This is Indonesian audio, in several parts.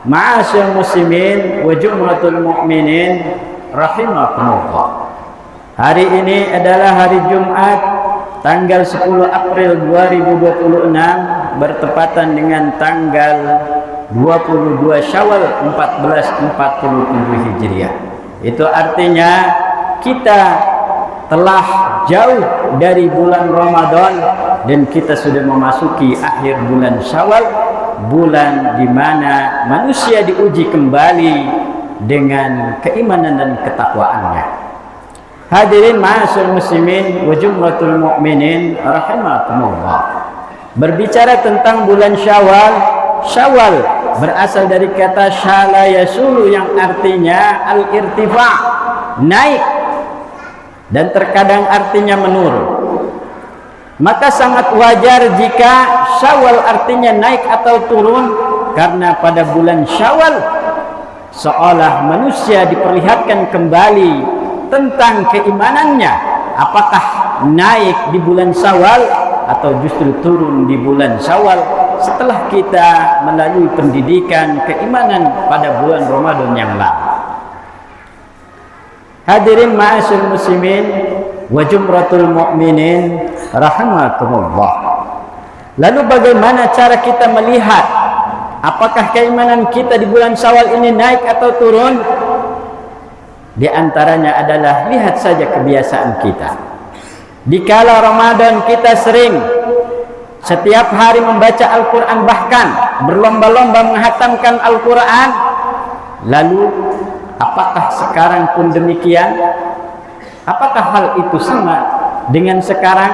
Ma'asyil muslimin wa jumlatul mu'minin rahimakumullah. Hari ini adalah hari Jumat tanggal 10 April 2026 bertepatan dengan tanggal 22 Syawal 1447 Hijriah. Itu artinya kita telah jauh dari bulan Ramadan dan kita sudah memasuki akhir bulan Syawal, bulan di mana manusia diuji kembali dengan keimanan dan ketakwaannya. Hadirin ma'asyil muslimin wa jumlatul mu'minin rahimakumullah. Berbicara tentang bulan Syawal, Syawal berasal dari kata syala yasulu yang artinya al-irtifa, naik, dan terkadang artinya menurun. Maka sangat wajar jika Syawal artinya naik atau turun, karena pada bulan Syawal seolah manusia diperlihatkan kembali tentang keimanannya, apakah naik di bulan Syawal atau justru turun di bulan Syawal setelah kita melalui pendidikan keimanan pada bulan Ramadan yang lalu. Hadirin ma'asyil muslimin wa jumratul mu'minin rahimakumullah. Lalu bagaimana cara kita melihat apakah keimanan kita di bulan Syawal ini naik atau turun? Di antaranya adalah lihat saja kebiasaan kita. Dikala Ramadan kita sering setiap hari membaca Al-Quran, bahkan berlomba-lomba menghatamkan Al-Quran. Lalu apakah sekarang pun demikian? Apakah hal itu sama dengan sekarang?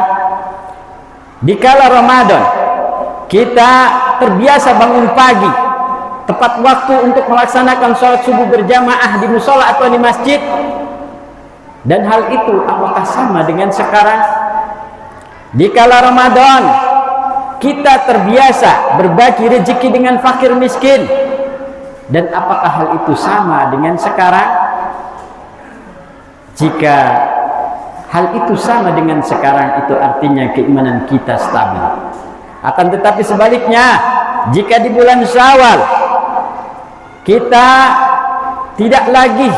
Dikala Ramadan kita terbiasa bangun pagi tepat waktu untuk melaksanakan sholat subuh berjamaah di musola atau di masjid, dan hal itu apakah sama dengan sekarang? Dikala Ramadan kita terbiasa berbagi rezeki dengan fakir miskin, dan apakah hal itu sama dengan sekarang? Jika hal itu sama dengan sekarang, itu artinya keimanan kita stabil. Akan tetapi sebaliknya, jika di bulan Syawal kita tidak lagi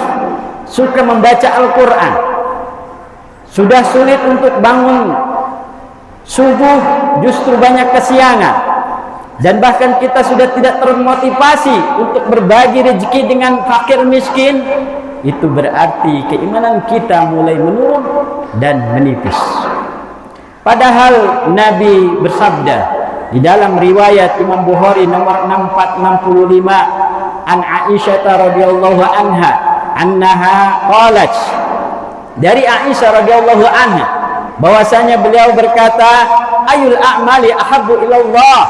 suka membaca Al-Quran, sudah sulit untuk bangun subuh, justru banyak kesiangan, dan bahkan kita sudah tidak termotivasi untuk berbagi rezeki dengan fakir miskin, itu berarti keimanan kita mulai menurun dan menipis. Padahal Nabi bersabda di dalam riwayat Imam Bukhari nomor 6465 an Aisyah radhiyallahu anha annaha qalat, dari Aisyah radhiyallahu anha bahwasanya beliau berkata, ayul a'mali ahabbu ilallah,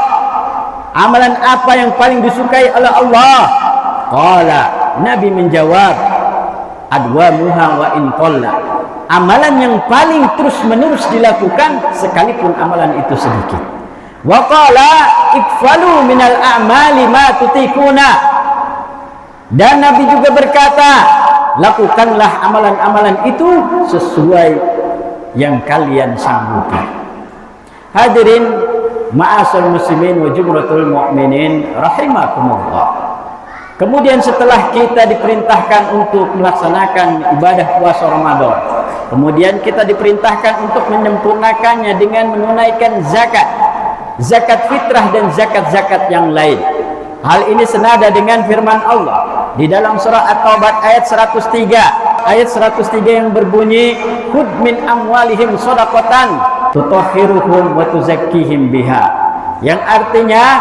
amalan apa yang paling disukai oleh Allah? Qala, Nabi menjawab, adwamuha wa in qalla, amalan yang paling terus menerus dilakukan sekalipun amalan itu sedikit. Wa qala ikfalu minal a'mali ma tutikuna, dan Nabi juga berkata, lakukanlah amalan-amalan itu sesuai yang kalian sanggupi. Hadirin ma'asyil muslimin wa jumlatul mu'minin rahimakumullah. Kemudian setelah kita diperintahkan untuk melaksanakan ibadah puasa Ramadan, kemudian kita diperintahkan untuk menyempurnakannya dengan menunaikan zakat, zakat fitrah dan zakat-zakat yang lain. Hal ini senada dengan firman Allah di dalam surah At-Taubah ayat 103. Ayat 103 yang berbunyi, khudh min amwalihim shadaqatan tutahhiruhum wa tuzakkihim biha, yang artinya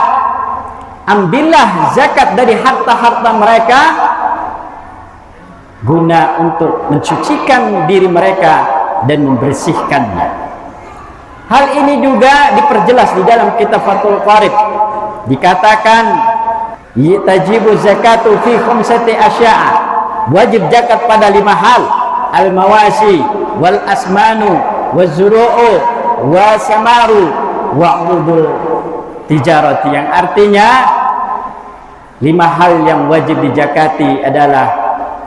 ambillah zakat dari harta-harta mereka guna untuk mensucikan diri mereka dan membersihkannya. Hal ini juga diperjelas di dalam kitab Fathul Qarib. Dikatakan tajibu zakatu fi khamsati asya'a, wajib zakat pada 5 hal: al-mawasi wal asmanu waz zuru'u wa samaru wa urudul tijarati, yang artinya 5 hal yang wajib dijakati adalah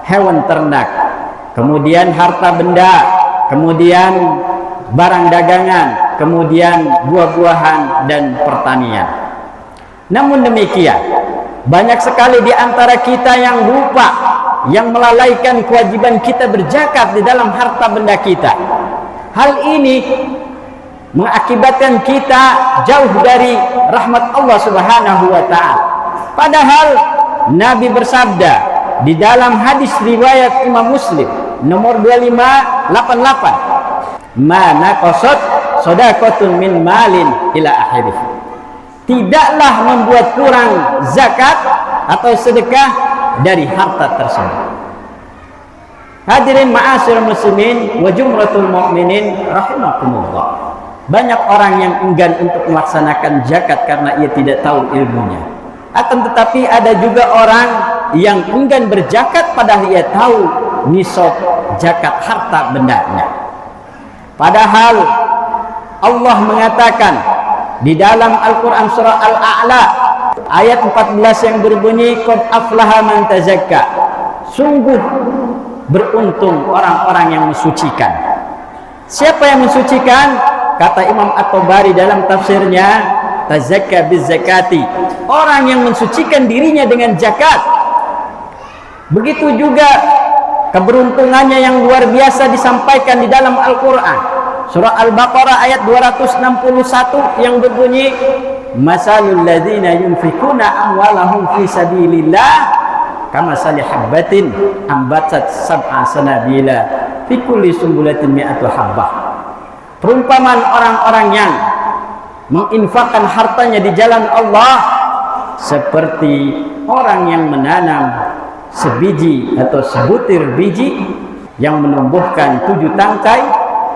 hewan ternak, kemudian harta benda, kemudian barang dagangan, kemudian buah-buahan dan pertanian. Namun demikian, Banyak sekali di antara kita yang lupa, yang melalaikan kewajiban kita berzakat di dalam harta benda kita. Hal ini mengakibatkan kita jauh dari rahmat Allah Subhanahu wa taala. Padahal Nabi bersabda di dalam hadis riwayat Imam Muslim nomor 2588, "Ma naqasat shadaqatun min malin ila akhirih." Tidaklah membuat kurang zakat atau sedekah dari harta tersebut. Hadirin ma'asyiral muslimin wa jumratul mu'minin rahimakumullah. Banyak orang yang enggan untuk melaksanakan zakat karena ia tidak tahu ilmunya. Akan tetapi ada juga orang yang enggan berzakat padahal ia tahu nisab zakat harta bendanya. Padahal Allah mengatakan di dalam Al-Quran surah Al-A'la ayat 14 yang berbunyi, qad aflaha man tazakka. Sungguh beruntung orang-orang yang mensucikan. Siapa yang mensucikan? Kata Imam At-Tabari dalam tafsirnya, tazakka bizzakati, orang yang mensucikan dirinya dengan zakat. Begitu juga keberuntungannya yang luar biasa disampaikan di dalam Al-Quran. Surah Al-Baqarah ayat 261 yang berbunyi, masalul ladzina yunfikuna amwalahum fi sabilillah kamasali habbatin ambatat sab'a sanabila fi kulli sumbulatin mi'atu habbah. Perumpamaan orang-orang yang menginfakkan hartanya di jalan Allah seperti orang yang menanam sebiji atau sebutir biji yang menumbuhkan 7 tangkai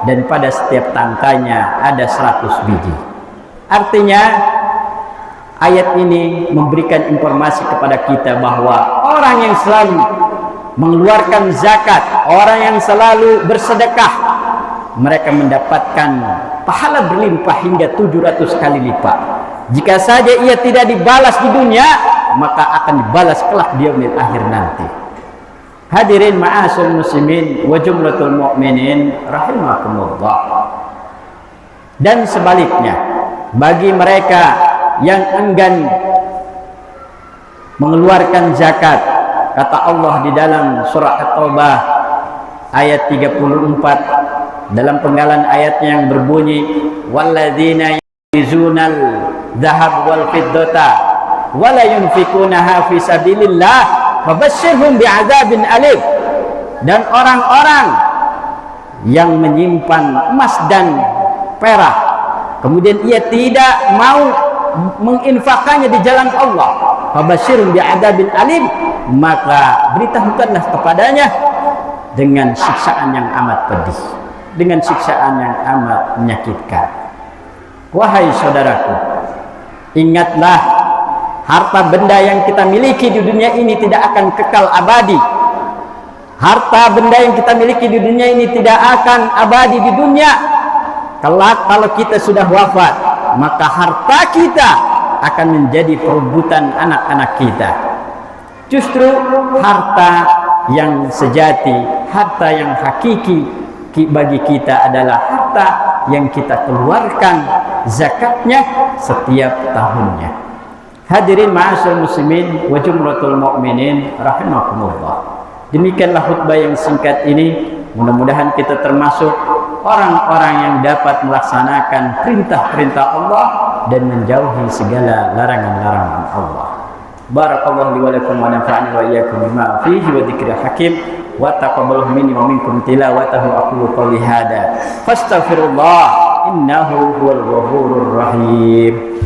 dan pada setiap tangkainya ada 100 biji. Artinya ayat ini memberikan informasi kepada kita bahwa orang yang selalu mengeluarkan zakat, orang yang selalu bersedekah, mereka mendapatkan pahala berlimpah hingga 700 kali lipat. Jika saja ia tidak dibalas di dunia, maka akan dibalas kelak di yaumil akhir nanti. Hadirin ma'asyiral muslimin wa jumlatul mu'minin rahimakumullah. Dan sebaliknya, bagi mereka yang enggan mengeluarkan zakat, kata Allah di dalam surah At-Taubah ayat 34 dalam penggalan ayatnya yang berbunyi, walladzina yuzunal dzahab wal fiddata wa la yunfikunaha fi sabilillah fabashshirhum bi'adzabin alim. Dan orang-orang yang menyimpan emas dan perak kemudian ia tidak mau menginfakkannya di jalan Allah, fabashshirhum bi'adzabin alim, maka beritahukanlah kepadanya dengan siksaan yang amat pedih, dengan siksaan yang amat menyakitkan. Wahai saudaraku, ingatlah, harta benda yang kita miliki di dunia ini tidak akan kekal abadi. Harta benda yang kita miliki di dunia ini tidak akan abadi di dunia. Kelak kalau kita sudah wafat, maka harta kita akan menjadi perebutan anak-anak kita. Justru harta yang sejati, harta yang hakiki bagi kita adalah harta yang kita keluarkan zakatnya setiap tahunnya. Hadirin ma'asyiral muslimin wa jumratul mu'minin rahimakumullah. Demikianlah khutbah yang singkat ini. Mudah-mudahan kita termasuk orang-orang yang dapat melaksanakan perintah-perintah Allah dan menjauhi segala larangan-larangan Allah. Barakallahu li wa lakum wa nafa'ani wa iyyakum bima fihi wa dzikril hakim wa taqabbalahu minni wa minkum tilawatahu aqulu qawli hada fastaghfirullah innahu huwal ghafurur rahim.